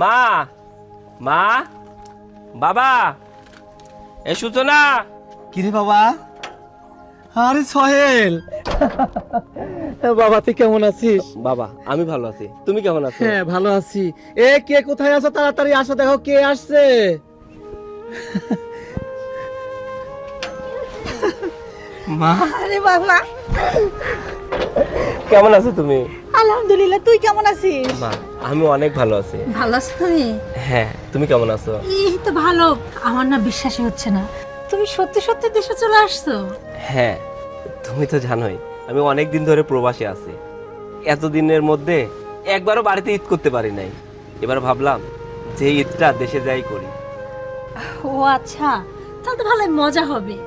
মা, মা, বাবা, এ সূচনা। কিরে বাবা? আরে সোহেল, বাবা তুই কেমন আছিস? বাবা আমি ভালো আছি, তুমি কেমন আছো? হ্যাঁ ভালো আছি। এ কে কোথায় আছো? তাড়াতাড়ি আসো, দেখো কে আসছে। মা, আরে বাবা, কেমন আছো তুমি? আলহামদুলিল্লাহ। তুই কেমন আছিস? মা আমি অনেক ভালো আছি। ভালো আছো তুমি? হ্যাঁ, তুমি কেমন আছো? এই তো ভালো। আমার না বিশ্বাসই হচ্ছে না, তুমি সত্যি সত্যি দেশে চলে আসছো। হ্যাঁ, তুমি তো জানোই আমি অনেক দিন ধরে প্রবাসে আছি। এতদিনের মধ্যে একবারও বাড়িতে ঈদ করতে পারি নাই। এবার ভাবলাম যে ঈদটা দেশে যাই করি। ও আচ্ছা, তাহলে তো ভালো মজা হবে।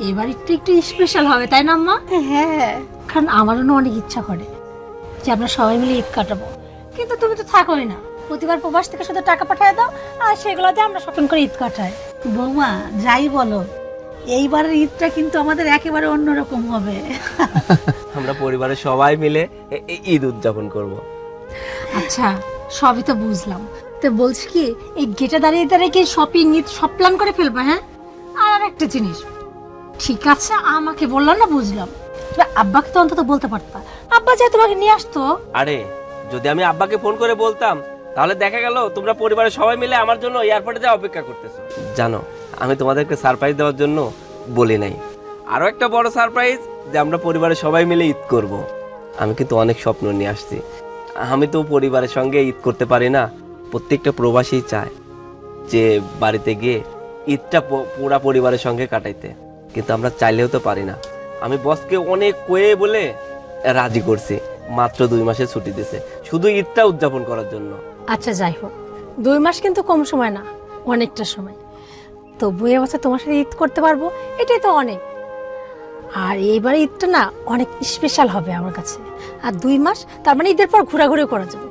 এবার একটু একটু স্পেশাল হবে, তাই না আম্মা? হ্যাঁ, কারণ আমারও না অনেক ইচ্ছা করে যে আমরা সবাই মিলে ঈদ কাটাবো, কিন্তু তুমি তো থাকোই না। প্রতিবার প্রবাস থেকে শুধু টাকা পাঠিয়ে দাও আর সেগুলো দিয়ে আমরা শপিং করে ঈদ কাটাই। বৌমা যাই বলো, এইবারের ঈদটা কিন্তু আমাদের একেবারে অন্যরকম হবে। আমরা পরিবারের সবাই মিলে ঈদ উদযাপন করব। আচ্ছা, সবই তো বুঝলাম, তো বলছি কি এই গেটে দাঁড়িয়ে দাঁড়িয়ে কি শপিং ঈদ সব প্ল্যান করে ফেলবে? হ্যাঁ, আর একটা জিনিস, ঠিক আছে আমাকে বললাম না বুঝলাম, তবে আব্বাকে তো অন্তত বলতে পারতা। আব্বা যে তোমাকে নিয়ে আসতো। আরে যদি আমি আব্বাকে ফোন করে বলতাম তাহলে দেখা গেল তোমরা পরিবারের সবাই মিলে আমার জন্য এয়ারপোর্টে যা অপেক্ষা করতেছো। জানো আমি তোমাদেরকে সারপ্রাইজ দেওয়ার জন্য বলি নাই, আরো একটা বড় সারপ্রাইজ, যে আমরা পরিবারের সবাই মিলে ঈদ করব। আমি কিন্তু অনেক স্বপ্ন নিয়ে আসছি। আমি তো পরিবারের সঙ্গে ঈদ করতে পারি না। প্রত্যেকটা প্রবাসী চায় যে বাড়িতে গিয়ে ঈদটা পুরা পরিবারের সঙ্গে কাটাইতে, কিন্তু আমরা চাইলেও তো পারি না। আমি বসকে অনেক কয়ে বলে রাজি করছি, মাত্র 2 মাসের ছুটি দিছে শুধু ঈদটা উদযাপন করার জন্য। আচ্ছা যাই হোক, 2 মাস কিন্তু কম সময় না, অনেকটা সময়। তবু এবছর তোমার সাথে ঈদ করতে পারবো, এটাই তো অনেক। আর এইবার ঈদটা না অনেক স্পেশাল হবে আমার কাছে। আর 2 মাস তার মানে ঈদের পর ঘোরাঘুরি করা যাবে।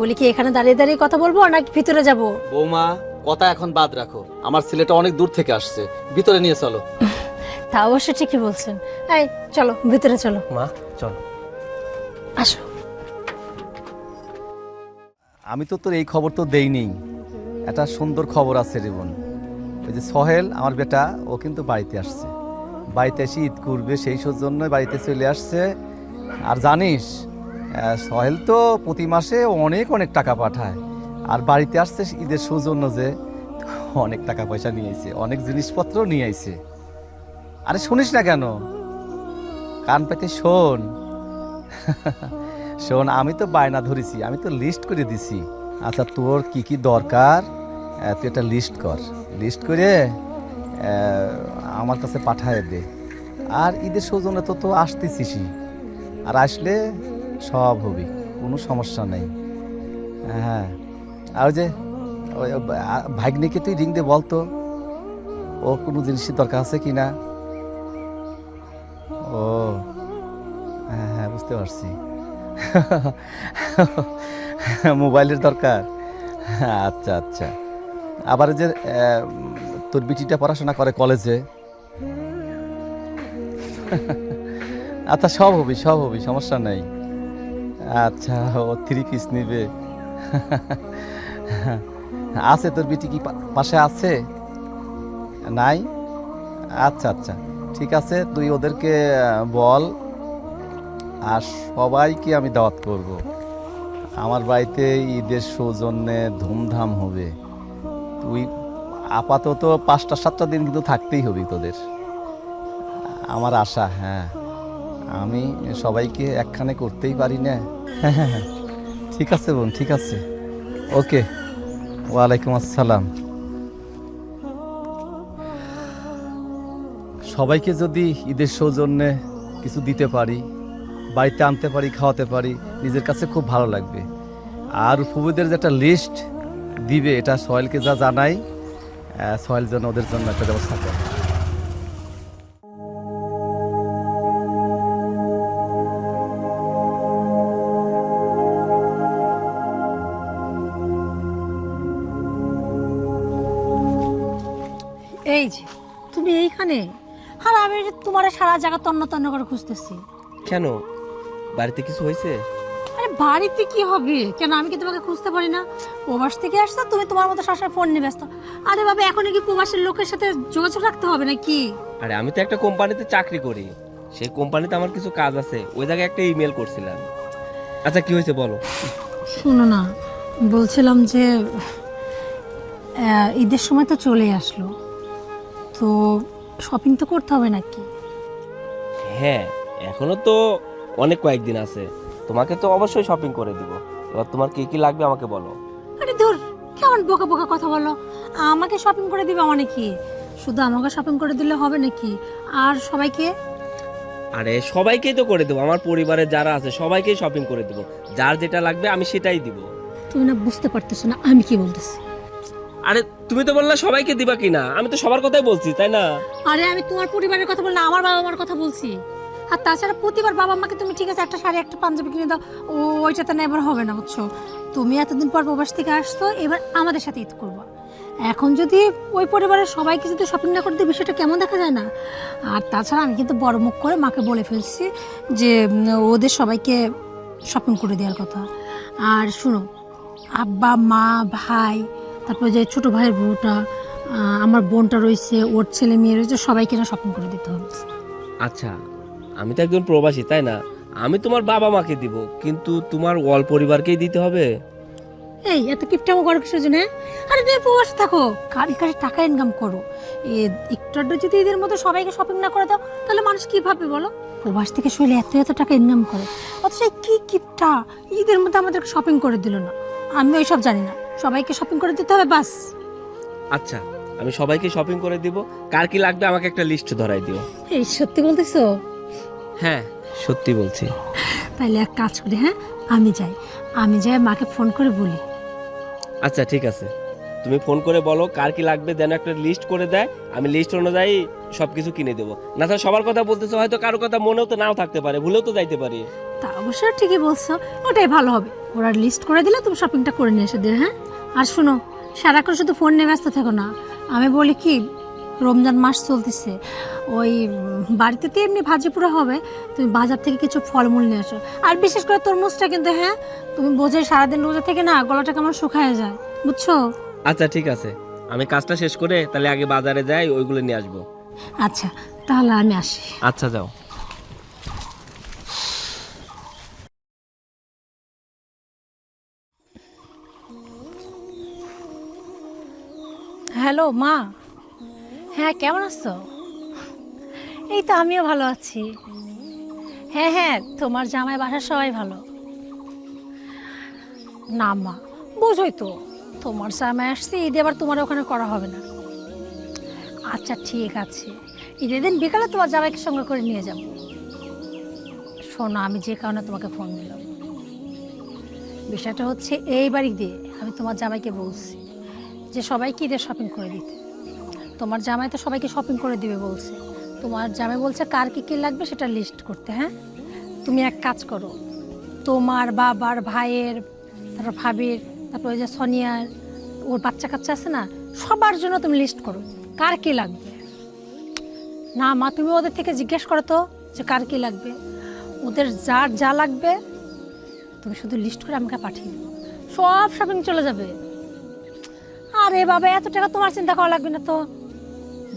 বলি কি এখানে দাঁড়িয়ে দাঁড়িয়ে কথা বলবো নাকি ভিতরে যাব? বৌমা কথা এখন বাদ রাখো, আমার ছেলেটা অনেক দূর থেকে আসছে, ভিতরে নিয়ে চলো। তা অবশ্য ঠিকই বলছেন। এই চলো ভিতরে চলো। মা চলো। আসো। আমি তো তোর এই খবর তো দেইনি, একটা সুন্দর খবর আছে রে বোন। ওই যে সোহেল আমার বেটা, ও কিন্তু বাড়িতে আসছে, বাড়িতে এসে ঈদ করবে সেই জন্য বাড়িতে চলে আসছে। আর জানিস সোহেল তো প্রতি মাসে অনেক অনেক টাকা পাঠায়, আর বাড়িতে আসছে ঈদের সৌজন্য, যে অনেক টাকা পয়সা নিয়ে আইছে, অনেক জিনিসপত্র নিয়ে আইছে। আরে শুনিস না কেন, কান পেতে শোন। শোন, আমি তো বায়না ধরেছি, আমি তো লিস্ট করে দিছি। আচ্ছা তোর কি কি দরকার তুই একটা লিস্ট কর, লিস্ট করে আমার কাছে পাঠায় দে। আর ঈদের সৌজন্যে তো আসতেছিসই, আর আসলে সব হবে, কোনো সমস্যা নেই। হ্যাঁ, আর ওই যে ভাগ্নিকে তুই রিং দে, বলতো ও কোনো জিনিসের দরকার আছে কি না। ও হ্যাঁ হ্যাঁ, বুঝতে পারছি। মোবাইলের দরকার, আচ্ছা আচ্ছা। আবার যে তোর বিটিটা পড়াশোনা করে কলেজে, আচ্ছা সব হবি সব হবি, সমস্যা নেই। আচ্ছা ও 3 পিস নিবে। আছে তোর বিটি কি পাশে আছে? নাই? আচ্ছা আচ্ছা ঠিক আছে, তুই ওদেরকে বল। আর সবাইকে আমি দাওয়াত করব, আমার বাড়িতে ঈদের সৌজন্যে ধুমধাম হবে। তুই আপাতত 5-7টা দিন কিন্তু থাকতেই হবে তোদের, আমার আশা। হ্যাঁ, আমি সবাইকে একখানে করতেই পারি না। হ্যাঁ হ্যাঁ হ্যাঁ, ঠিক আছে বোন, ঠিক আছে, ওকে। ওয়ালাইকুম আসসালাম। সবাইকে যদি ঈদের সৌজন্যে কিছু দিতে পারি, বাড়িতে আনতে পারি, খাওয়াতে পারি, নিজের কাছে খুব ভালো লাগবে। আর ফুবুদের যে একটা লিস্ট দিবে, এটা সোহেলকে যা জানাই, সোহেল যেন ওদের জন্য একটা ব্যবস্থা করে। এই যে তুমি এইখানে, আর আমি তোমার সারা জায়গা তন্ন তন্ন করে খুঁজতেছি। কেন, বাড়িতে কিছু হয়েছে? আরে বাড়িতে কি হবে? কেন আমি কি তোমাকে খুঁজতে পারি না? প্রবাস থেকে আসছো তুমি, তোমার মতো সবসময় ফোন নিয়ে ব্যস্ত। আরে বাবা, এখন কি প্রবাসের লোকের সাথে যোগাযোগ রাখতে হবে নাকি? আরে আমি তো একটা কোম্পানিতে চাকরি করি, সেই কোম্পানিতে আমার কিছু কাজ আছে, ওই জায়গায় একটা ইমেল করছিলাম। আচ্ছা কি হয়েছে বলো। শোনো না, বলছিলাম যে ঈদের সময় তো চলে আসলো, তো শপিং তো করতে হবে নাকি? হ্যাঁ, এখনো তো অনেক কয়েকদিন আছে, তোমাকে তো অবশ্যই শপিং করে দিব। এবার তোমার কি কি লাগবে আমাকে বলো। আরে ধুর, কেমন বোকা বোকা কথা বলো। আমাকে শপিং করে দিবে মানে কি? শুধু আমাকে শপিং করে দিলে হবে নাকি? আর সবাইকে? আরে সবাইকেই তো করে দেবো, আমার পরিবারে যারা আছে সবাইকেই শপিং করে দেবো, যার যেটা লাগবে আমি সেটাই দিব। তুমি না বুঝতে পারতেছো না আমি কি বলতেছি? আরে তুমি তো বললা সবাইকে দিবা কিনা, আমি তো সবার কথাই বলছি তাই না? আরে আমি তোমার পরিবারের কথা বললাম, আমার বাবা মার কথা বলছি। আর তাছাড়া প্রতিবার বাবা মাকে তুমি ঠিক আছে একটা শাড়ি একটা পাঞ্জাবি কিনে দাও, ওইটাতে না এবার হবে না, বুঝছো? তুমি এতদিন পর প্রবাস থেকে আসতো, এবার আমাদের সাথে ঈদ করবো। এখন যদি ওই পরিবারের সবাইকে যদি শপিং না করে দিই, বিষয়টা কেমন দেখা যায় না? আর তাছাড়া আমি কিন্তু বড় মুখ করে মাকে বলে ফেলছি যে ওদের সবাইকে শপিং করে দেওয়ার কথা। আর শুনো, আব্বা মা ভাই, তারপরে যে ছোট ভাইয়ের বউটা, আমার বোনটা রয়েছে, ওর ছেলে মেয়ে রয়েছে, সবাইকে না শপিং করে দিতে হবে। আচ্ছা, আমি তো একজন প্রবাসী তাই না, আমি তোমার বাবা মাকে দিব, কিন্তু তোমার অল পরিবারকেই দিতে হবে? এই এত কিপটামো করো কিসের জন্য? আরে তুমি প্রবাসে থাকো, কারি কারি টাকা ইনকাম করো, একটু আধটু যদি এদের মধ্যে সবাইকে শপিং না করে দাও, তাহলে মানুষ কি ভাববে বলো? প্রবাস থেকে শৈলে এত এত টাকা ইনকাম করে, অথচ কি কিপটা ঈদের মধ্যে আমাদেরকে শপিং করে দিল না। আমি ওইসব জানি না, সবাইকে শপিং করে দিতে হবে বাস। আচ্ছা, আমি সবাইকে শপিং করে দিব, কার কি লাগবে আমাকে একটা লিস্ট ধরাই দিও। এই সত্যি বলতেছো? হ্যাঁ সত্যি বলছি। তাহলে এক কাজ করি, হ্যাঁ আমি যাই মাকে ফোন করে বলি। আচ্ছা ঠিক আছে, তুমি ফোন করে বলো কার কি লাগবে, যেন একটা লিস্ট করে দেয়, আমি লিস্ট অনুযায়ী সবকিছু কিনে দেবো। না তো সবার কথা বলতেছো, হয়তো কারো কথা মনেও তো নাও থাকতে পারে, ভুলেও তো যাইতে পারি। তা অবশ্য ঠিকই বলছো, ওটাই ভালো হবে। ওরা লিস্ট করে দিলে তুমি শপিংটা করে নিয়ে এসে দিও। হ্যাঁ, আর শোনো, সারাক্ষণ শুধু ফোন নিয়ে ব্যস্ত থেকো না। আমি বলি কি, রমজান মাস চলতেছে, ওই বাড়িতে তো এমনি ভাজি পুরো হবে, তুমি বাজার থেকে কিছু ফলমূল নিয়ে আসো। আর বিশেষ করে তরমুজটা কিন্তু, হ্যাঁ তুমি বোঝে সারাদিন রোজা থেকে না গলাটা কেমন শুকায় যায়, বুঝছো? আচ্ছা ঠিক আছে, আমি কাজটা শেষ করে তাহলে আগে বাজারে যাই, ওইগুলো নিয়ে আসবো। আচ্ছা তাহলে আমি আসি। আচ্ছা যাও। হ্যালো মা, হ্যাঁ কেমন আছো? এই তো আমিও ভালো আছি। হ্যাঁ হ্যাঁ, তোমার জামাই বাসার সবাই ভালো। না মা, বোঝোই তো, তোমার জামাই আসছে, ঈদে আবার তোমার ওখানে করা হবে না। আচ্ছা ঠিক আছে, ঈদের দিন বিকালে তোমার জামাইকে সঙ্গে করে নিয়ে যাব। শোনো, আমি যে কারণে তোমাকে ফোন দিলাম, বিষয়টা হচ্ছে এইবার ঈদে আমি তোমার জামাইকে বলছি যে সবাইকে ঈদের শপিং করে দিতে। তোমার জামাই তো সবাইকে শপিং করে দিবে বলছে। তোমার জামাই বলছে কার কী কী লাগবে সেটা লিস্ট করতে। হ্যাঁ, তুমি এক কাজ করো, তোমার বাবার ভাইয়ের, তারপর ভাবির, তারপর ওই যে সোনিয়ার, ওর বাচ্চা কাচ্চা আছে না, সবার জন্য তুমি লিস্ট করো কার কী লাগবে। না মা, তুমি ওদের থেকে জিজ্ঞেস করো তো যে কার কী লাগবে, ওদের যার যা লাগবে তুমি শুধু লিস্ট করে আমাকে পাঠিয়ে দিও, সব শপিং চলে যাবে। আরে বাবা, এত টাকা তোমার চিন্তা করা লাগবে না তো,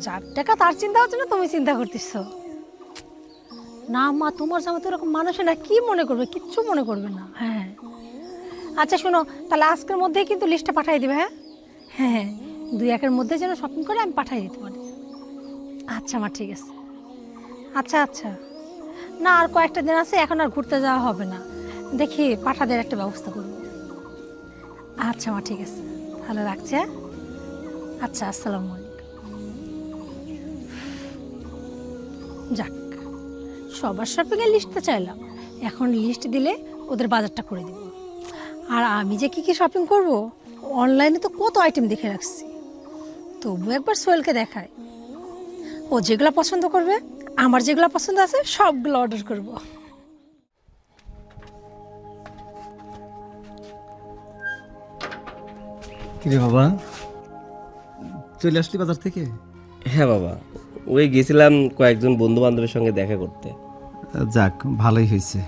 যার টাকা তার চিন্তা হচ্ছে না, তুমি চিন্তা করতেছো। না মা, তোমার জামা তো এরকম মানুষে না, কি মনে করবে? কিচ্ছু মনে করবে না। হ্যাঁ আচ্ছা শোনো, তাহলে আজকের মধ্যেই কিন্তু লিস্টটা পাঠিয়ে দিবে। হ্যাঁ হ্যাঁ হ্যাঁ, 2-1 মধ্যে যেন শপিং করে আমি পাঠিয়ে দিতে পারি। আচ্ছা মা ঠিক আছে। আচ্ছা আচ্ছা, না আর কয়েকটা দিন আছে, এখন আর ঘুরতে যাওয়া হবে না, দেখি পাঠাদের একটা ব্যবস্থা করব। আচ্ছা মা ঠিক আছে, তাহলে রাখছি। হ্যাঁ আচ্ছা, আসসালামু আলাইকুম। যাক, সবার শপিংয়ের লিস্টটা চাইলাম, এখন লিস্ট দিলে ওদের বাজারটা করে দিব। আর আমি যে কী কী শপিং করব, অনলাইনে তো কত আইটেম দেখে রাখছি, তবু একবার সোহেলকে দেখায়, ও যেগুলো পছন্দ করবে, আমার যেগুলো পছন্দ আছে সবগুলো অর্ডার করব। কিরে বাবা, চলে আসলি বাজার থেকে? হ্যাঁ বাবা, ওই গেছিলাম কয়েকজন বন্ধু বান্ধবের সঙ্গে দেখা করতে। যাক, ভালোই হয়েছে।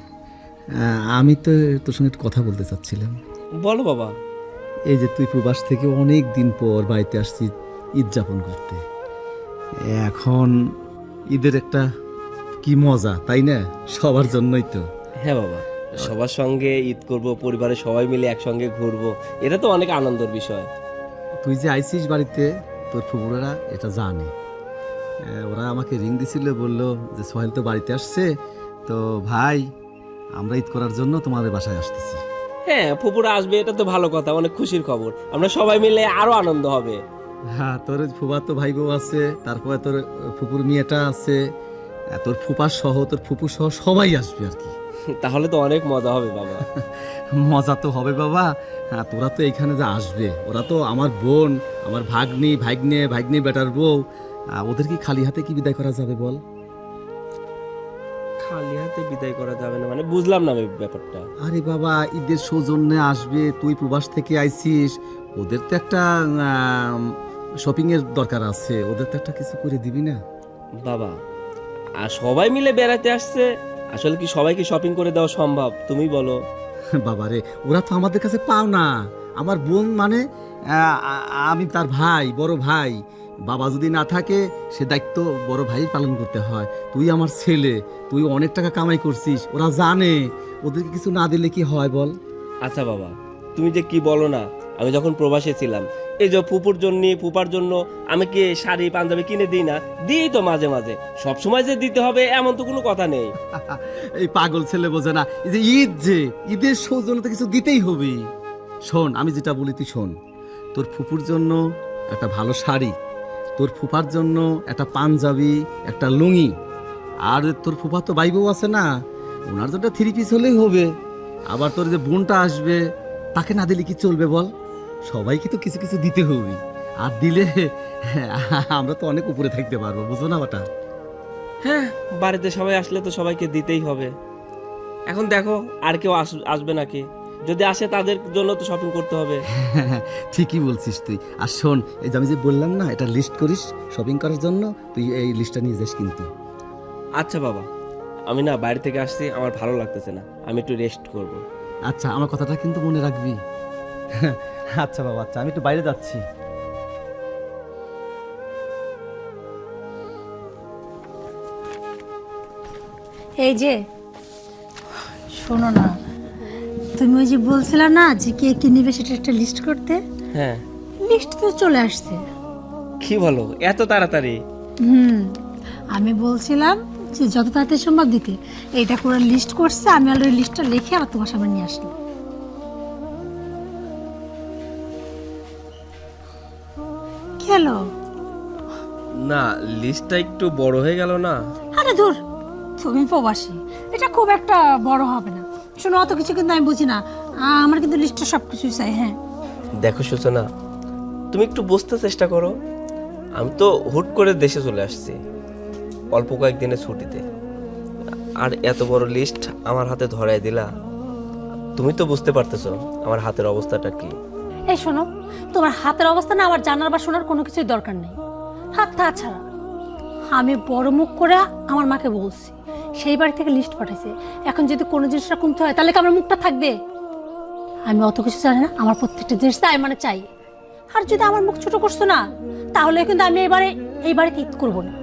আমি তো তোর সঙ্গে একটু কথা বলতে চাচ্ছিলাম। বলো বাবা। এই যে তুই প্রবাস থেকে অনেক দিন পর বাড়িতে আসছিস ঈদ যাপন করতে, এখন ঈদের একটা কি মজা, তাই না? সবার জন্যই তো। হ্যাঁ বাবা, সবার সঙ্গে ঈদ করব, পরিবারের সবাই মিলে একসঙ্গে ঘুরবো, এটা তো অনেক আনন্দের বিষয়। তুই যে আইছিস বাড়িতে, তোর ফুপুরা এটা জানে। ওরা আমাকে রিং দিছিল, বললো যে সোহেল তো বাড়িতে আসছে, তো ভাই আমরা ঈদ করার জন্য তোমাদের বাসায় আসতেছি। হ্যাঁ, ফুপুরা আসবে, এটা তো ভালো কথা, অনেক খুশির খবর। আমরা সবাই মিলে আরো আনন্দ হবে। হ্যাঁ, তোর ফুপা তো ভাই বউ আছে, তারপরে তোর ফুপুর মেয়েটা আছে, তোর ফুপা সহ তোর ফুপু সহ সবাই আসবে আর কি। তাহলে তো অনেক মজা হবে বাবা। মজা তো হবে বাবা। হ্যাঁ, তোরা তো এইখানে যে আসবে, ওরা তো আমার বোন, আমার ভাগ্নি, ভাগ্নে বেটার বউ, ওদের কি খালি হাতে কি বিদায় করা যাবে বল? খালি হাতে বিদায় করা যাবে না মানে বুঝলাম না আমি ব্যাপারটা। আরে বাবা, ঈদের সৌজন্যে আসবে, তুই প্রবাস থেকে আইছিস, ওদের তো একটা শপিং এর দরকার আছে, ওদের তো একটা কিছু করে দিবি না বাবা? আর সবাই মিলে বেড়াতে আসছে, আসলে কি সবাইকে শপিং করে দেওয়া সম্ভব? তুমি বলো। বাবা রে, ওরা তো আমাদের কাছে পাও না, আমার বোন মানে আমি তার ভাই, বড় ভাই। বাবা যদি না থাকে, সে দায়িত্ব বড় ভাই পালন করতে হয়। তুই আমার ছেলে, তুই অনেক টাকা কামাই করছিস, ওরা জানে, ওদেরকে কিছু না দিলে কি হয় বল? আচ্ছা বাবা, তুমি যে কি বলো না, আমি যখন প্রবাসে ছিলাম, এই যে ফুপুর জন্য, ফুপার জন্য আমি কি শাড়ি পাঞ্জাবি কিনে দিই না? দিই তো মাঝে মাঝে, সব সময় যে দিতে হবে এমন তো কোনো কথা নেই। এই পাগল ছেলে বোঝে না, এই যে ঈদ, যে ঈদের সৌজন্যতা কিছু দিতেই হবে। শোন, আমি যেটা বলি তুই শোন। তোর ফুপুর জন্য একটা ভালো শাড়ি, তোর ফুপার জন্য একটা পাঞ্জাবি, একটা লুঙ্গি, আর তোর ফুপা তো ভাই বউ আছে না, ওনার জন্য 3 পিস হলেই হবে। আবার তোর যে বোনটা আসবে, তাকে না দিলে কি চলবে বল? সবাইকে তো কিছু কিছু দিতে হবে, আর দিলে আমরা তো অনেক উপরে থাকতে পারবো, বুঝো না বাটা? হ্যাঁ, বাড়িতে সবাই আসলে তো সবাইকে দিতেই হবে। এখন দেখো আর কেউ আসবে নাকি, যদি আসে তাদের জন্য তো শপিং করতে হবে। ঠিকই বলছিস তুই। আর শোন, এই যে আমি যে বললাম না, এটা লিস্ট করিস শপিং করার জন্য, তুই এই লিস্টটা নিয়ে যাস কিন্তু। আচ্ছা বাবা, আমি না বাইরে থেকে আসছি, আমার ভালো লাগতেছে না, আমি একটু রেস্ট করব। আচ্ছা, আমার কথাটা কিন্তু মনে রাখবি। আচ্ছা বাবা, আচ্ছা, আমি একটু বাইরে যাচ্ছি। এই যে শোনো না, তুমি ওই যে বলছিলা না যে কে কি নিবে সেটা একটা লিস্ট করতে, হ্যাঁ, লিস্ট তো চলে আসছে। কি বলো, এত তাড়াতাড়ি? আমি বলছিলাম যে যত তাড়াতাড়ি সম্ভব দিতে, এইটা করে লিস্ট করছে, আমি অলরেডি লিস্টটা লিখে আবার তোমার সামনে নিয়ে আসলাম। কি হলো? না, লিস্টটা একটু বড় হয়ে গেল না? আরে ধুর, তুমি প্রবাসী, এটা খুব একটা বড় হবে না। শোনো, অত কিছু কিন্তু আমি বুঝি না, আমার কিন্তু লিস্টটা সব কিছুই চাই। হ্যাঁ দেখো সূচনা, তুমি একটু বুঝতে চেষ্টা করো। আমি তো হুট করে দেশে চলে আসছি অল্প কয়েকদিনের ছুটিতে, আর এত বড় লিস্ট আমার হাতে ধরাই দিলা। তুমি তো বুঝতে পারতেছো আমার হাতের অবস্থাটা কি। এই শোনো, তোমার হাতের অবস্থা না আমার জানার বা শোনার কোনো কিছুই দরকার নেই। হাত তাছাড়া আমি বড় মুখ করে আমার মাকে বলছি, সেই বাড়ি থেকে লিস্ট পাঠাইছে। এখন যদি কোনো জিনিসটা কমতে হয়, তাহলে কি আমার মুখটা থাকবে? আমি অত কিছু জানি না, আমার প্রত্যেকটা জিনিস চাই মানে চাই। আর যদি আমার মুখ ছোট করছো না, তাহলে কিন্তু আমি এই বাড়িতে ঈদ করবো না,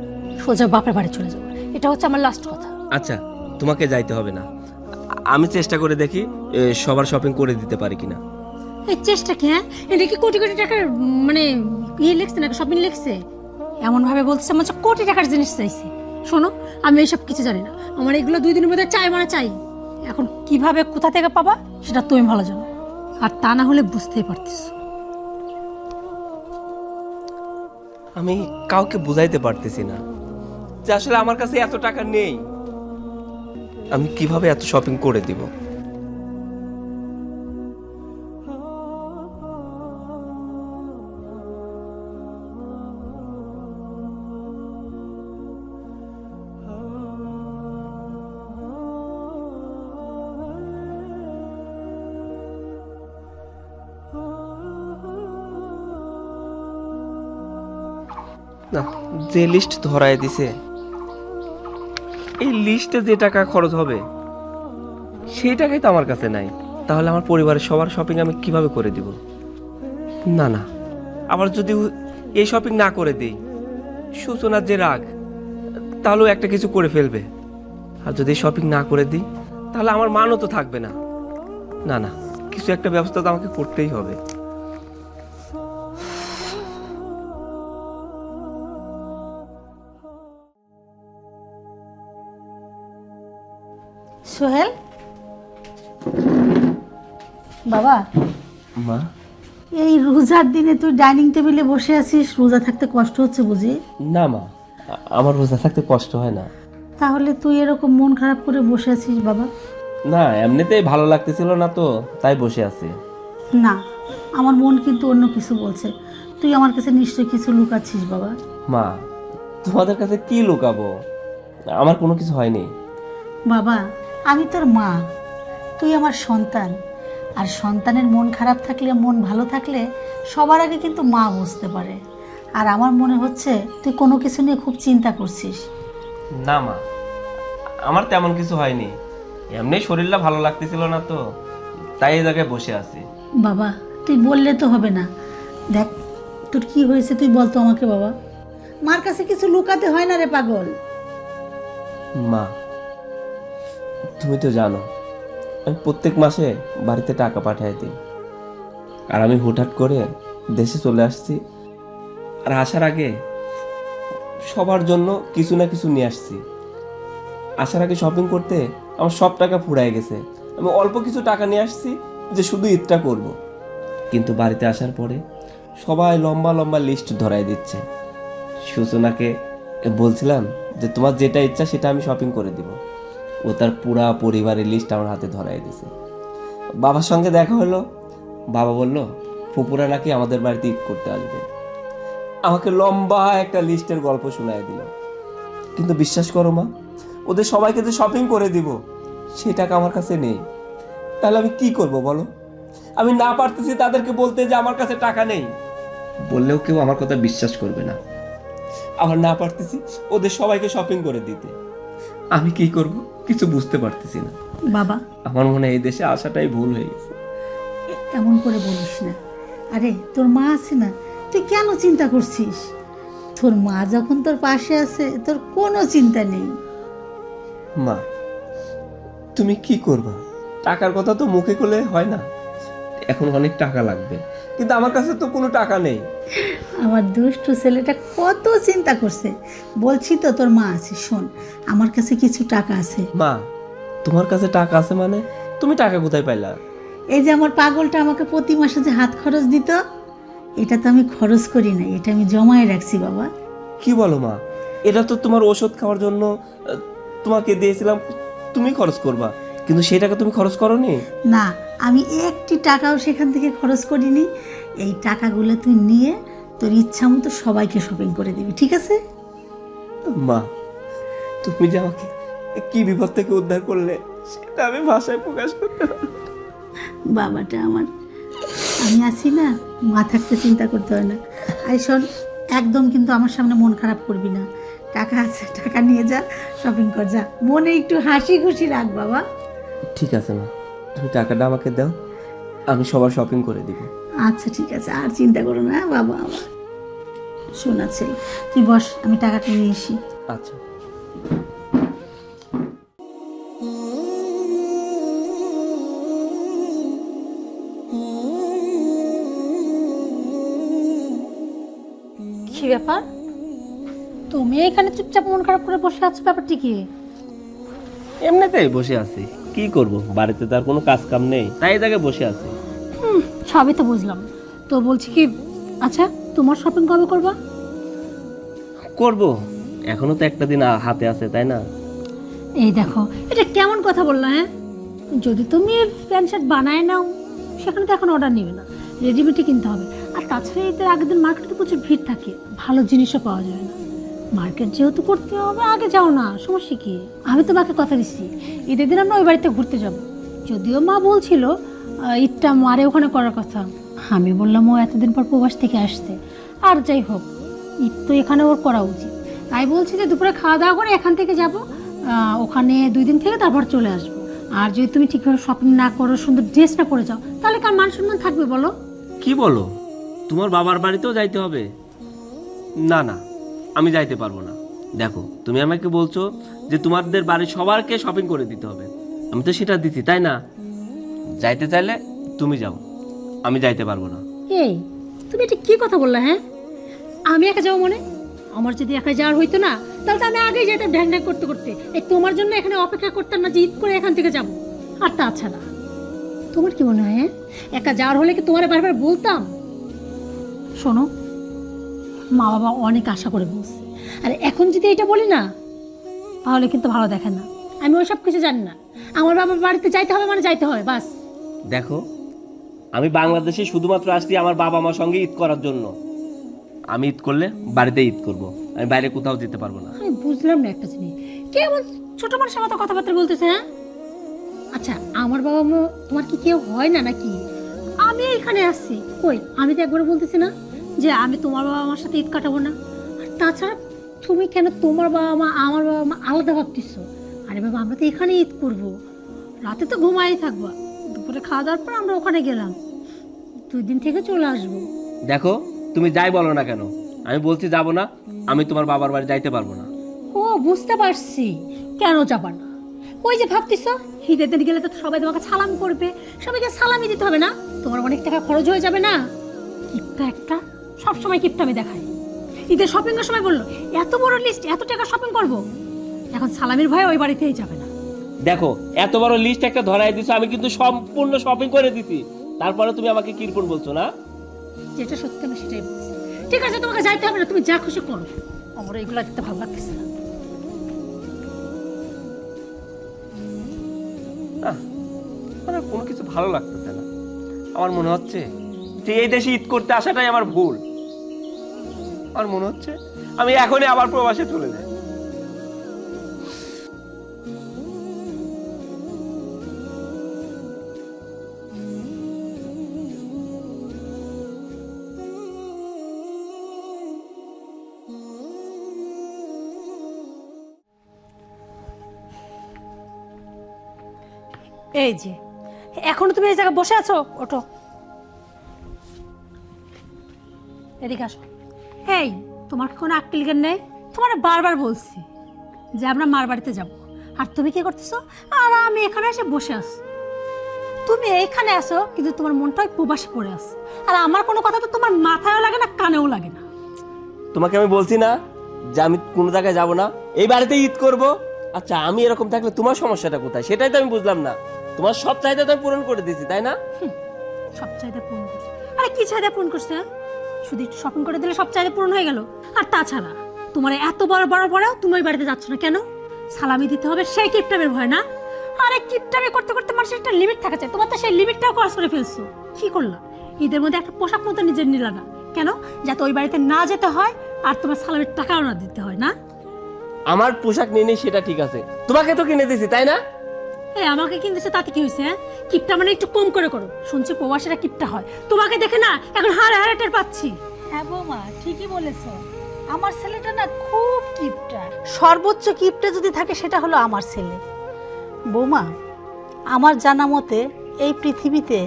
সোজা বাপের বাড়ি চলে যাবো। এটা হচ্ছে আমার লাস্ট কথা। আচ্ছা, তোমাকে যাইতে হবে না, আমি চেষ্টা করে দেখি সবার শপিং করে দিতে পারি কিনা। এই চেষ্টা কি? হ্যাঁ, এটা কি কোটি কোটি টাকার মানে ইয়ে লিখছে নাকি শপিং লিখছে? এমন ভাবে বলছে মনে হচ্ছে কোটি টাকার জিনিস চাইছে। শোনো, আমি এইসব কিছু জানি না, আমার এগুলো 2 দিনের মধ্যে চাই মানে চাই। এখন কিভাবে কোথা থেকে পাবা সেটা তুমি ভালো জানো, আর তা না হলে বুঝতেই পারতেছো। আমি কাউকে বুঝাইতে পারতেছি না যে আসলে আমার কাছে এত টাকা নেই, আমি কিভাবে এত শপিং করে দিব। না, যে লিস্ট ধরায় দিছে, এই লিস্টে যে টাকা খরচ হবে সেই টাকাই তো আমার কাছে নাই। তাহলে আমার পরিবারের সবার শপিং আমি কিভাবে করে দিব? না না, আবার যদি এই শপিং না করে দিই, সূচনার যে রাগ, তাহলেও একটা কিছু করে ফেলবে। আর যদি শপিং না করে দিই, তাহলে আমার মানও তো থাকবে না। না না, কিছু একটা ব্যবস্থা তো আমাকে করতেই হবে। সোহেল, বাবা, মা, এই রোজার দিনে তুই ডাইনিং টেবিলে বসে আছিস, রোজা থাকতে কষ্ট হচ্ছে বুঝি? না মা, আমার রোজা থাকতে কষ্ট হয় না। তাহলে তুই এরকম মন খারাপ করে বসে আছিস বাবা? না, এমনিতেই ভালো লাগতেছিল না তো, তাই বসে আছি। না, আমার মন কিন্তু অন্য কিছু বলছে। তুই আমার কাছে নিশ্চয়ই কিছু লুকাচ্ছিস বাবা। মা, তোমাদের কাছে কি লুকাবো? আমার কোনো কিছু হয়নি। বাবা, আমি তোর মা, তুই আমার সন্তান। আর সন্তানের মন খারাপ থাকলে, মন ভালো থাকলে সবার আগে কিন্তু মা বুঝতে পারে। আর আমার মনে হচ্ছে তুই কোনো কিছু নিয়ে খুব চিন্তা করছিস। না মা, আমার তেমন কিছু হয়নি। এমনি শরীরটা ভালো লাগতেছিল না তো, তাই এই জায়গায় বসে আছি। বাবা, তুই বললে তো হবে না। দেখ, তোর কি হয়েছে তুই বল তো আমাকে বাবা। মার কাছে কিছু লুকাতে হয় না রে পাগল। মা, তুমি তো জানো আমি প্রত্যেক মাসে বাড়িতে টাকা পাঠিয়ে দিই। আর আমি হুটহাট করে দেশে চলে আসছি। আর আসার আগে সবার জন্য কিছু না কিছু নিয়ে আসছি। আসার আগে শপিং করতে আমার সব টাকা ফুরায় গেছে। আমি অল্প কিছু টাকা নিয়ে আসছি যে শুধু ঈদটা করব। কিন্তু বাড়িতে আসার পরে সবাই লম্বা লম্বা লিস্ট ধরায় দিচ্ছে। সূচনাকে বলছিলাম যে তোমার যেটা ইচ্ছা সেটা আমি শপিং করে দিব। ও তার পুরা পরিবারের লিস্ট আমার হাতে ধরাই দিছে। বাবার সঙ্গে দেখা হলো, বাবা বলল ফুপুরা নাকি আমাদের বাড়িতে ঈদ করতে আসবে। আমাকে লম্বা একটা লিস্টের গল্প শোনায় দিল। কিন্তু বিশ্বাস করো মা, ওদের সবাইকে যে শপিং করে দিব সেই টাকা আমার কাছে নেই। তাহলে আমি কি করব বলো? আমি না পারতেছি তাদেরকে বলতে যে আমার কাছে টাকা নেই। বললেও কেউ আমার কথা বিশ্বাস করবে না। আবার না পারতেছি ওদের সবাইকে শপিং করে দিতে। আমি কি করব কিছু বুঝতে পারতেছি না বাবা, আমার মনে হয় এই দেশে আসাটাই ভুল হয়ে গেছে। এমন করে বলিস না। আরে তোর মা আছে না, তুই কেন চিন্তা করছিস? তোর মা যখন তোর পাশে আছে, তোর কোনো চিন্তা নেই। মা, তুমি কি করবা? টাকার কথা তো মুখে করলে হয় না। এখন অনেক টাকা লাগবে, কিন্তু আমার কাছে তো কোনো টাকা নেই। আমার দুষ্টু ছেলেটা কত চিন্তা করছে। বলছি তো তোর মা আছে। শোন, আমার কাছে কিছু টাকা আছে। মা, তোমার কাছে টাকা আছে মানে? তুমি টাকা কোথায় পাইলা? এই যে আমার পাগলটা আমাকে প্রতি মাসে যে হাত খরচ দিত, এটা তো আমি খরচ করি না, এটা আমি জমায় রাখছি বাবা। কি বলো মা? এটা তো তোমার ওষুধ খাওয়ার জন্য তোমাকে দিয়েছিলাম, তুমি খরচ করবা, কিন্তু সেই টাকা তুমি খরচ করোনি। না, আমি একটি টাকাও সেখান থেকে খরচ করিনি। এই টাকাগুলো তুই নিয়ে তোর ইচ্ছা মতো সবাইকে শপিং করে দিবি, ঠিক আছে? মা, তুমি যে আমাকে কি বিপদ থেকে উদ্ধার করলে সেটা আমি ভাষায় প্রকাশ করতে পারবো না। বাবাটা আমার, আমি আছি না, মা থাকতে চিন্তা করতে হয় না। আই শোন, একদম কিন্তু আমার সামনে মন খারাপ করবি না। টাকা আছে, টাকা নিয়ে যা, শপিং কর, যা। মনে একটু হাসি খুশি রাখ বাবা। ঠিক আছে মা, তুমি টাকাটা আমাকে দাও, আমি সবার শপিং করে দিব। আচ্ছা ঠিক আছে, আর চিন্তা করো না বাবা আমার। শোনা ছেলে, তুই বস, আমি টাকাটা নিয়ে আসি। আচ্ছা। কি ব্যাপার, তুমি এখানে চুপচাপ মন খারাপ করে বসে আছো? ব্যাপারটি কি? এমনিতেই বসে আছি, কি করব, বাড়িতে তার কোনো কাজ কাম নেই, তাই তাকে বসে আছি। সবই তো বুঝলাম, তো বলছি কি, আচ্ছা তোমার শপিং কবে করবা? করব, এখনো তো একটা দিন হাতে আছে, তাই না? এই দেখো, এটা কেমন কথা বললা? হ্যাঁ, যদি তুমি প্যান্ট শার্ট বানায় নাও, সেখানে তো এখন অর্ডার নেবে না, রেডিমেডই কিনতে হবে। আর তাছাড়া ঈদের আগের দিন মার্কেটে প্রচুর ভিড় থাকে, ভালো জিনিসও পাওয়া যায় না। মার্কেট যেহেতু করতে হবে, আগে যাও না, সমস্যা কি? আমি তো মাকে কথা দিচ্ছি, ঈদের দিন আমরা ওই বাড়িতে ঘুরতে যাব। যদিও মা বলছিল ঈদটা মারে ওখানে করার কথা, আমি বললাম ও এতদিন পর প্রবাস থেকে আসতে, আর যাই হোক ঈদ তো এখানে ওর করা উচিত। তাই বলছি যে দুপুরে খাওয়া দাওয়া করে এখান থেকে যাব, ওখানে 2 দিন থেকে তারপর চলে আসবো। আর যদি তুমি ঠিকভাবে শপিং না করো, সুন্দর ড্রেস না পরে যাও, তাহলে কার মান সম্মান থাকবে বলো? কি বলো, তোমার বাবার বাড়িতেও যাইতে হবে? না না, আমি যাইতে পারবো না। দেখো, তুমি আমাকে বলছো যে তোমাদের বাড়ির সবারকে শপিং করে দিতে হবে, আমি তো সেটা দিচ্ছি, তাই না? যাইতে চাইলে তুমি যাও, আমি যাইতে পারবো না। এই তুমি এটা কি কথা বললা? হ্যাঁ, আমি একা যাবো মানে? আমার যদি একা যাওয়ার হইতো না, তাহলে তো আমি আগেই যেতাম ঢ্যাং ঢ্যাং করতে করতে। এই তোমার জন্য এখানে অপেক্ষা করতাম না যে ঈদ করে এখান থেকে যাব। আর তাছাড়া তোমার কি মনে হয়, হ্যাঁ, একা যাওয়ার হলে কি তোমার বারবার বলতাম? শোনো, মা বাবা অনেক আশা করে বলছে, আর এখন যদি এটা বলি না, তাহলে কিন্তু ভালো দেখে না। আমি ওই সব কিছু জানি না। আমার বাবার বাড়িতে যাইতে হবে মানে যাইতে হবে, বাস। দেখো, আমি বাংলাদেশে শুধুমাত্র আসছি আমার বাবা মার সঙ্গে ঈদ করার জন্য। আমি ঈদ করলে বাড়িতে ঈদ করব, আমি বাইরে কোথাও যেতে পারবো না। আমি বুঝলাম না একটা জিনিস, কেমন ছোট মানুষের মতো কথাবার্তা বলতেছে। হ্যাঁ, আচ্ছা, আমার বাবা মা তোমার কি কেউ হয় না নাকি? আমি এখানে আসছি, কই আমি তো একবার বলতেছি না যে আমি তোমার বাবা মার সাথে ঈদ কাটাবো না? আর তাছাড়া তুমি কেন তোমার বাবা মা আমার বাবা মা আলাদা ভাবতেছো? আরে বাবা, আমরা তো এখানে ঈদ করবো, রাতে তো ঘুমাই থাকবো, দুপুরে খাওয়া দাওয়ার পর আমরা ওখানে গেলাম, 2 দিন থেকে চলে আসবো। দেখো, তুমি যাই বলো না কেন, আমি বলছি যাবো না, আমি তোমার বাবার বাড়ি যাইতে পারবো না। ও, বুঝতে পারছি কেন যাবা না। ওই যে ভাবতেছ ঈদের দিন গেলে তো সবাই তোমাকে সালাম করবে, সবাইকে সালামি দিতে হবে না? তোমার অনেক টাকা খরচ হয়ে যাবে না? কিপটা একটা, সবসময় কিপটা আমি দেখাই। ঈদের শপিং এর সময় বললো এত বড় লিস্ট, এত টাকা শপিং করব, এখন সালামির ভয়ে ওই বাড়িতেই যাবে না। দেখো, এত বড় লিস্ট একটা ধরাই দিছো, আমি কিন্তু সম্পূর্ণ শপিং করে দিছি, তারপরে তুমি আমাকে কিরকম বলছো না? যেটা সত্যি আমি সেটাই বলছি। ঠিক আছে, তোমাকে যাইতে হবে না, তুমি যা খুশি করো, আমার এগুলো দেখতে ভালো লাগতেছে না। আমার কোনো কিছু ভালো লাগতেছে না। আমার মনে হচ্ছে যে এই দেশে ঈদ করতে আসাটাই আমার ভুল। আমার মনে হচ্ছে আমি এখনই আবার প্রবাসে চলে যাই। এই যে এখনো তুমি এই জায়গায় বসে আছো, ওঠো, এদিকে আসো। এই, তোমার কি কোনো আক্কেল জ্ঞান নেই? তোমার বারবার বলছি যে আমরা মার বাড়িতে যাব, আর তুমি কি করতেছো? আর আমি এখানে এসে বসে আছি। তুমি এইখানে আসো কিন্তু তোমার মনটাই প্রবাসে পড়ে আছে, আর আমার কোনো কথা তো তোমার মাথায়ও লাগে না, কানেও লাগে না। তোমাকে আমি বলছি না যে আমি কোনো জায়গায় যাব না, এই বাড়িতে ঈদ করব? আচ্ছা, আমি এরকম থাকলে তোমার সমস্যাটা কোথায় সেটাই তো আমি বুঝলাম না। তোমার সব চাহিদা তো আমি পূরণ করে দিয়েছি, তাই না? সব চাহিদা পূরণ করছে? আরে কি চাহিদা পূরণ করছে? শুধু একটু শপিং করে দিলে সব চাহিদা পূরণ হয়ে গেল? আর তাছাড়া তোমার এত বড় বড় পরেও তুমি ওই বাড়িতে যাচ্ছ না কেন? সালামি দিতে হবে সেই কিপটামের ভয় না? আরে কিপটামি করতে করতে মানুষের একটা লিমিট থাকা চাই, তোমার তো সেই লিমিটটাও ক্রস করে ফেলছো। কি করলা? ঈদের মধ্যে একটা পোশাক মতো নিজের নিলা না কেন, যাতে ওই বাড়িতে না যেতে হয় আর তোমার সালামির টাকাও না দিতে হয় না? আমার পোশাক নিয়ে নেই সেটা ঠিক আছে, তোমাকে তো কিনে দিয়েছি, তাই না? এই আমাকে কিনতেছে তাতে কি হয়েছে? কিপটা মানে একটু কম করে করো, শুনছি প্রবাসীরা কিপটা হয়, তোমাকে দেখে না এখন হাড় টের পাচ্ছি। হ্যাঁ বৌমা, ঠিকই বলেছো, আমার ছেলেটা না খুব কিপটা, সর্বোচ্চ কিপটা যদি থাকে সেটা হলো আমার ছেলে। বৌমা, আমার জানা মতে এই পৃথিবীতে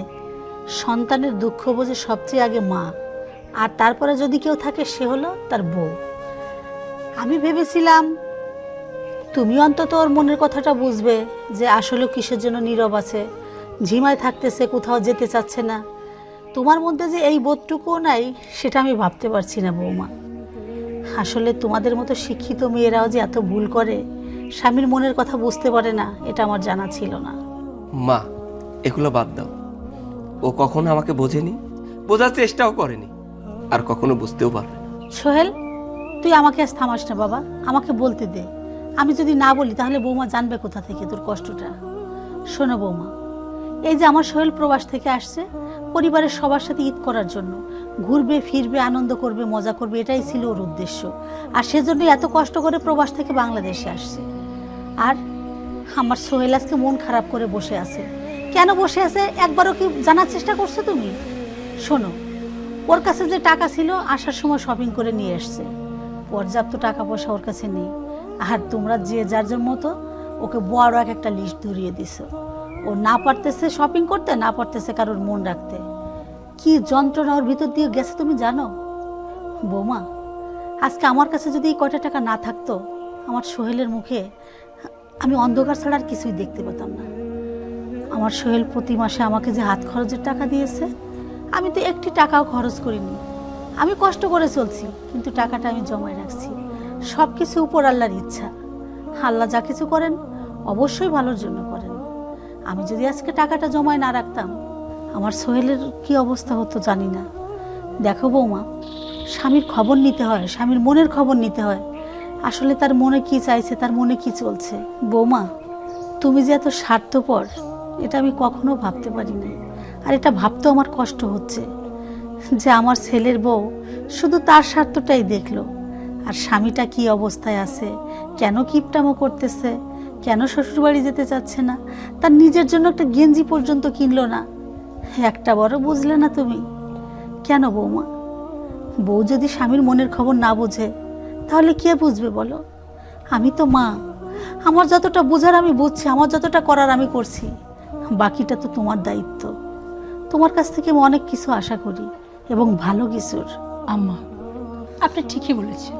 সন্তানের দুঃখ বোঝে সবচেয়ে আগে মা, আর তারপরে যদি কেউ থাকে সে হলো তার বউ। আমি ভেবেছিলাম তুমি অন্তত ওর মনের কথাটা বুঝবে, যে আসলে কিসের জন্য নীরব আছে, ঝিমায় থাকতেছে, কোথাও যেতে চাচ্ছে না। তোমার মধ্যে যে এই বোধটুকুও নাই সেটা আমি ভাবতে পারছি না বৌমা। আসলে তোমাদের মতো শিক্ষিত মেয়েরাও যে এত ভুল করে, স্বামীর মনের কথা বুঝতে পারে না, এটা আমার জানা ছিল না। মা, এগুলো বাদ দাও। ও কখনো আমাকে বোঝেনি, বোঝার চেষ্টাও করেনি, আর কখনো বুঝতেও পারবে। সোহেল, তুই আমাকে আজ থামাস না বাবা, আমাকে বলতে দে। আমি যদি না বলি তাহলে বৌমা জানবে কোথা থেকে তোর কষ্টটা। শোনো বৌমা, এই যে আমার সোহেল প্রবাস থেকে আসছে পরিবারের সবার সাথে ঈদ করার জন্য, ঘুরবে ফিরবে, আনন্দ করবে, মজা করবে, এটাই ছিল ওর উদ্দেশ্য। আর সেজন্য এত কষ্ট করে প্রবাস থেকে বাংলাদেশে আসছে। আর আমার সোহেল আজকে মন খারাপ করে বসে আছে। কেন বসে আছে একবারও কি জানার চেষ্টা করছো তুমি? শোনো, ওর কাছে যে টাকা ছিল আসার সময় শপিং করে নিয়ে এসছে, পর্যাপ্ত টাকা পয়সা ওর কাছে নেই। আর তোমরা যে যার যার মতো ওকে বড় একটা লিস্ট ধরিয়ে দিছো। ও না পারতেছে শপিং করতে, না পারতেছে কারোর মন রাখতে। কি যন্ত্রণা ওর ভিতর দিয়ে গেছে তুমি জানো বৌমা? আজকে আমার কাছে যদি এই কয়টা টাকা না থাকতো, আমার সোহেলের মুখে আমি অন্ধকার ছাড়া আর কিছুই দেখতে পেতাম না। আমার সোহেল প্রতি মাসে আমাকে যে হাত খরচের টাকা দিয়েছে, আমি তো একটি টাকাও খরচ করিনি। আমি কষ্ট করে চলছি, কিন্তু টাকাটা আমি জমায় রাখছি। সব কিছু উপর আল্লাহর ইচ্ছা। আল্লাহ যা কিছু করেন অবশ্যই ভালোর জন্য করেন। আমি যদি আজকে টাকাটা জমায় না রাখতাম, আমার সোহেলের কি অবস্থা হতো জানি না। দেখো বৌমা, স্বামীর খবর নিতে হয়, স্বামীর মনের খবর নিতে হয়। আসলে তার মনে কি চাইছে, তার মনে কি চলছে। বৌমা, তুমি যে এত স্বার্থপর এটা আমি কখনো ভাবতে পারিনি। আর এটা ভাবতেও আমার কষ্ট হচ্ছে যে আমার ছেলের বউ শুধু তার স্বার্থটাই দেখলো, আর স্বামীটা কি অবস্থায় আছে, কেন কিপটামো করতেছে, কেন শ্বশুরবাড়ি যেতে চাচ্ছে না, তার নিজের জন্য একটা গেঞ্জি পর্যন্ত কিনলো না। একটা বড় বুঝলে না তুমি? কেন বৌমা? বউ যদি স্বামীর মনের খবর না বোঝে তাহলে কে বুঝবে বলো? আমি তো মা, আমার যতটা বোঝার আমি বুঝছি, আমার যতটা করার আমি করছি। বাকিটা তো তোমার দায়িত্ব। তোমার কাছ থেকে আমি অনেক কিছু আশা করি, এবং ভালো কিছুর। আম্মা, আপনি ঠিকই বলেছেন।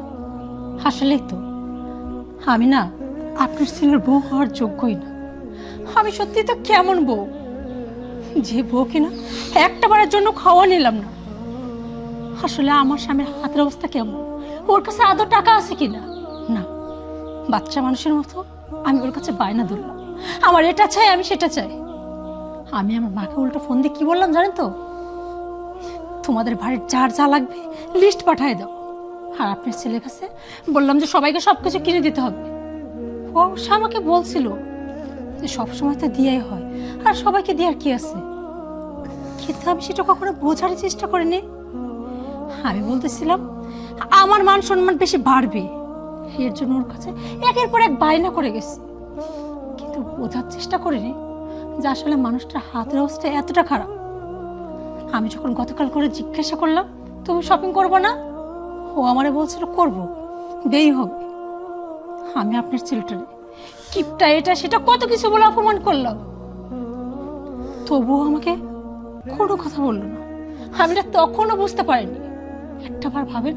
আসলেই তো আমি না আপনার ছেলের বউ হওয়ার যোগ্যই না। আমি সত্যি তো কেমন বউ, যে বউ কিনা একটা বারের জন্য খাওয়া নিলাম না। আসলে আমার স্বামীর হাতের অবস্থা কেমন, ওর কাছে আদৌ টাকা আছে কিনা? না, বাচ্চা মানুষের মতো আমি ওর কাছে বায়না ধরলাম, আমার এটা চাই, আমি সেটা চাই। আমি আমার মাকে উল্টো ফোন দিয়ে কি বললাম জানেন তো? তোমাদের বাড়ির যার যা লাগবে লিস্ট পাঠিয়ে দাও। আর আপনার ছেলের কাছে বললাম যে সবাইকে সবকিছু কিনে দিতে হবে। ও অবশ্য আমাকে বলছিল যে সবসময় তো দিয়াই হয়, আর সবাইকে দেওয়ার কি আছে, কিন্তু আমি সেটা কখনো বোঝার চেষ্টা করিনি। আমি বলতেছিলাম আমার মান সম্মান বেশি বাড়বে, এর জন্য ওর কাছে একের পর এক বায়না করে গেছি, কিন্তু বোঝার চেষ্টা করিনি যে আসলে মানুষটার হাতের অবস্থা এতটা খারাপ। আমি যখন গতকাল করে জিজ্ঞাসা করলাম তুমি শপিং করবো না, ও আমারে বলছিল করবো, দেই হবে। আমি আপনার ছেলেটারে কিপটা এটা সেটা কত কিছু বলে অপমান করলাম, তবুও আমাকে কোনো কথা বললো না। আমি এটা তখনও বুঝতে পারিনি। একটাবার ভাবেন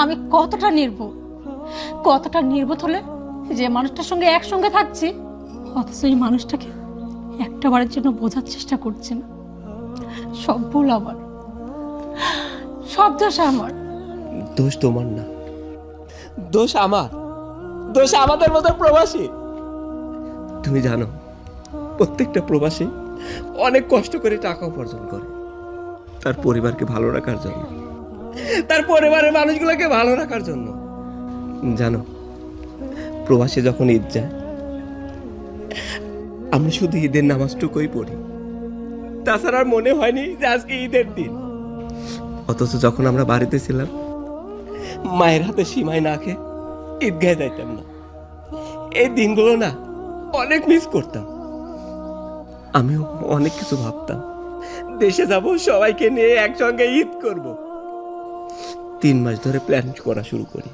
আমি কতটা নির্বোধ, কতটা নির্বোধ হলে যে মানুষটার সঙ্গে একসঙ্গে থাকছি, অথচ এই মানুষটাকে একটা বারের জন্য বোঝার চেষ্টা করছে না। সব ভুল আমার, সব দোষ আমার। দোষ তোমার না, দোষ আমার, দোষ আমাদের মতো প্রবাসী। তুমি জানো প্রত্যেকটা প্রবাসী অনেক কষ্ট করে টাকা উপার্জন করে তার পরিবারকে ভালো রাখার জন্য, তার পরিবারের মানুষগুলোকে ভালো রাখার জন্য। জানো প্রবাসী যখন ঈদ যায়, আমরা শুধু ঈদের নামাজটুকুই পড়ি, তাছাড়া আর মনে হয়নি যে আজকে ঈদের দিন। অথচ যখন আমরা বাড়িতে ছিলাম, মায়ের হাতে সিমাই না খেয়ে ঈদগাহে যাইতাম না। এই দিনগুলো না অনেক মিস করতাম। আমিও অনেক কিছু ভাবতাম, দেশে যাব, সবাইকে নিয়ে একসঙ্গে ঈদ করব। 3 মাস ধরে প্ল্যান করা শুরু করি,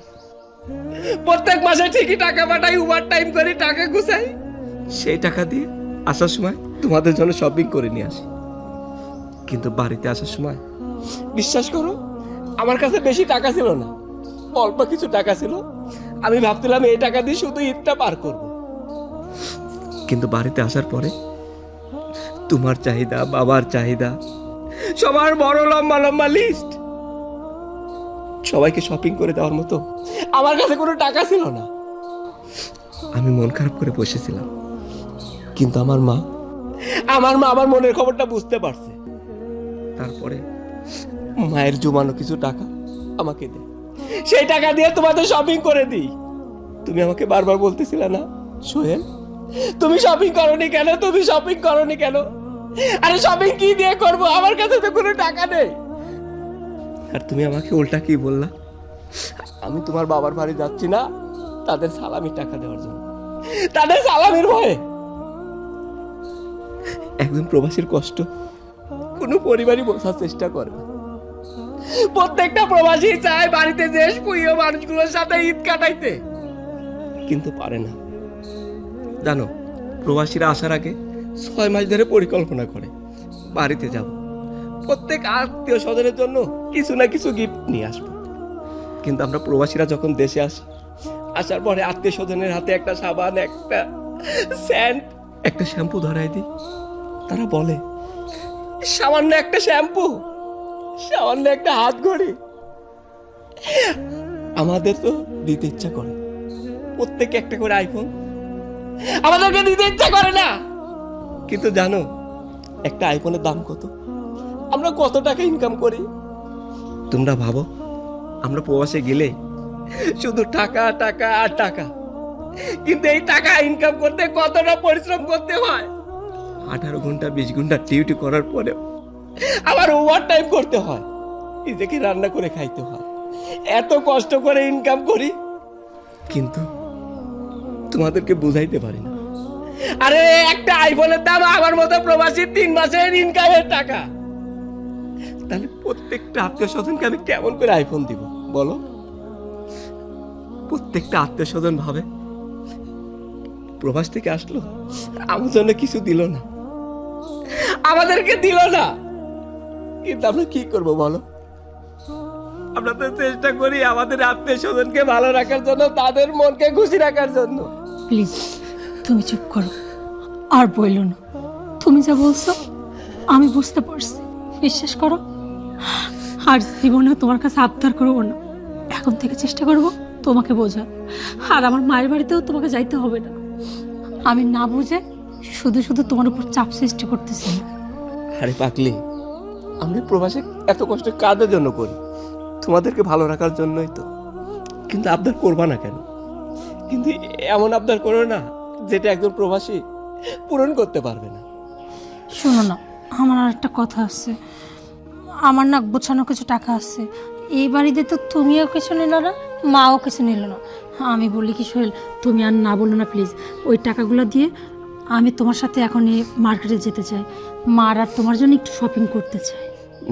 প্রত্যেক মাসে ঠিকই টাকা পাঠাই, ওভার টাইম করে টাকা গুছাই, সেই টাকা দিয়ে আসার সময় তোমাদের জন্য শপিং করে নিয়ে আসি। কিন্তু বাড়িতে আসার সময় বিশ্বাস করো আমার কাছে বেশি টাকা ছিল না, অল্প কিছু টাকা ছিল। আমি ভাবছিলাম এই টাকা দিয়ে শুধু ঈদটা পার করব। কিন্তু বাড়িতে আসার পরে তোমার চাহিদা, বাবার চাহিদা, সবার বড় লম্বা লম্বা লিস্ট, সবাইকে শপিং করে দেওয়ার মতো আমার কাছে কোনো টাকা ছিল না। আমি মন খারাপ করে বসেছিলাম, কিন্তু আমার মা আমার মনের খবরটা বুঝতে পারছে। তারপরে মায়ের জমানো কিছু টাকা আমাকে দে, সেই টাকা দিয়ে তোমাদের শপিং করে দিই। তুমি আমাকে বারবার বলতেছিলে না, সোহেল তুমি শপিং করনি কেন, তুমি শপিং করনি কেন? আরে শপিং কি দিয়ে করব, আমার কাছে তো কোনো টাকা নেই। আর তুমি আমাকে উল্টা কি বললা, আমি তোমার বাবার বাড়ি যাচ্ছি না তাদের সালামির টাকা দেওয়ার জন্য, তাদের সালামির ভয়ে। একজন প্রবাসীর কষ্ট কোনো পরিবারই বোঝার চেষ্টা করে না। প্রত্যেকটা প্রবাসী চায় বাড়িতে যে প্রিয় মানুষগুলোর সাথে ঈদ কাটাইতে, কিন্তু পারে না। জানো প্রবাসীরা আসার আগে 6 মাস ধরে পরিকল্পনা করে বাড়িতে যাব, প্রত্যেক আত্মীয় স্বজনের জন্য কিছু না কিছু গিফট নিয়ে আসবো। কিন্তু আমরা প্রবাসীরা যখন দেশে আসি, আসার পরে আত্মীয় স্বজনের হাতে একটা সাবান, একটা স্যান্ড, একটা শ্যাম্পু ধরাই দিই। তারা বলে সামান্য একটা শ্যাম্পু, সামান্য একটা হাত ঘড়ি। আমাদের তো দিতে ইচ্ছা করে প্রত্যেকে একটা করে আইফোন, আমাদেরকে দিতে ইচ্ছা করে না। কিন্তু জানো একটা আইফোনের দাম কত? আমরা কত টাকা ইনকাম করি? তোমরা ভাবো, আমরা প্রবাসে গেলে শুধু টাকা টাকা আর টাকা, কিন্তু এই টাকা ইনকাম করতে কতটা পরিশ্রম করতে হয়। 18 ঘন্টা 20 ঘন্টা ডিউটি করার পরেও আবার ওভার টাইম করতে হয়, নিজেকে রান্না করে খাইতে হয়। এত কষ্ট করে ইনকাম করি, কিন্তু তোমাদেরকে বুঝাইতে পারি না। আরে একটা আইফোনের দাম আমার মতো প্রবাসী 3 মাসের ইনকামের টাকা। তাহলে প্রত্যেকটা আত্মীয় স্বজনকে আমি কেমন করে আইফোন দিব বলো? প্রত্যেকটা আত্মীয় স্বজন ভাবে প্রবাস থেকে আসলো, আমার জন্য কিছু দিল না, আমাদেরকে দিল না। কিন্তু আমরা কি করব বলো? আমরা তো চেষ্টা করি আমাদের আত্মীয় স্বজনকে ভালো রাখার জন্য, তাদের মনকে খুশি রাখার জন্য। প্লিজ তুমি চুপ করো, আর বইলো না। তুমি যা বলছো আমি বুঝতে পারছি, বিশ্বাস করো। আর জীবনেও তোমার কাছে আবদার করবো না, এখন থেকে চেষ্টা করব তোমাকে বোঝা। আর আমার মায়ের বাড়িতেও তোমাকে যাইতে হবে না। আমি না বুঝে শুধু শুধু তোমার উপর চাপ সৃষ্টি করতেছি না। আরে পাগলি, আমরা প্রবাসে এত কষ্ট কাদের জন্য করি? তোমাদেরকে ভালো রাখার জন্যই তো। কিন্তু আবদার করবা না কেন? কিন্তু এমন আবদার করো না যেটা একজন প্রবাসী পূরণ করতে পারবে না। শোনো না, আমার আর একটা কথা আছে। আমার না গোছানো কিছু টাকা আছে। এই বাড়িতে তো তুমিও কিছু নিল না, মাও কিছু নিল না। আমি বলি কি সোহেল, তুমি আর না বলো না প্লিজ। ওই টাকাগুলো দিয়ে আমি তোমার সাথে এখন এই মার্কেটে যেতে চাই। মার আর তোমার জন্য একটু শপিং করতে চাই।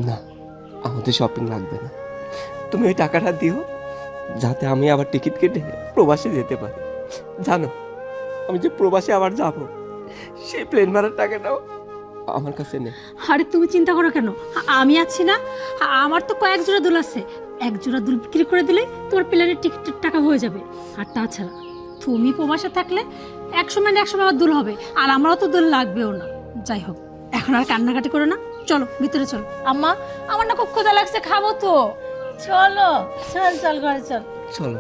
না, আমাদের শপিং লাগবে না। তুমি ওই টাকাটা দিও, যাতে আমি আবার টিকিট কেটে প্রবাসে যেতে পারি। জানো, আমি যে প্রবাসে আবার যাব, সেই প্লেন ভাড়ার টাকাটাও আমার কাছে নেই। আরে তুমি চিন্তা করো কেন, আমি আছি না। আমার তো কয়েক জোড়া দুল আছে, এক জোড়া দুল বিক্রি করে দিলে তোমার প্লেনের টিকিটের টাকা হয়ে যাবে। আর তাছাড়া তুমি প্রবাসে থাকলে একসময় না একসময় আমার দুল হবে, আর আমারও তো দুল লাগবেও না। যাই হোক, এখন আর কান্নাকাটি করো না, চলো ভিতরে চলো। আম্মা, আমার না খুব ক্ষুধা লাগছে, খাবো তো। চলো, চল চল ঘরে চল। চলো।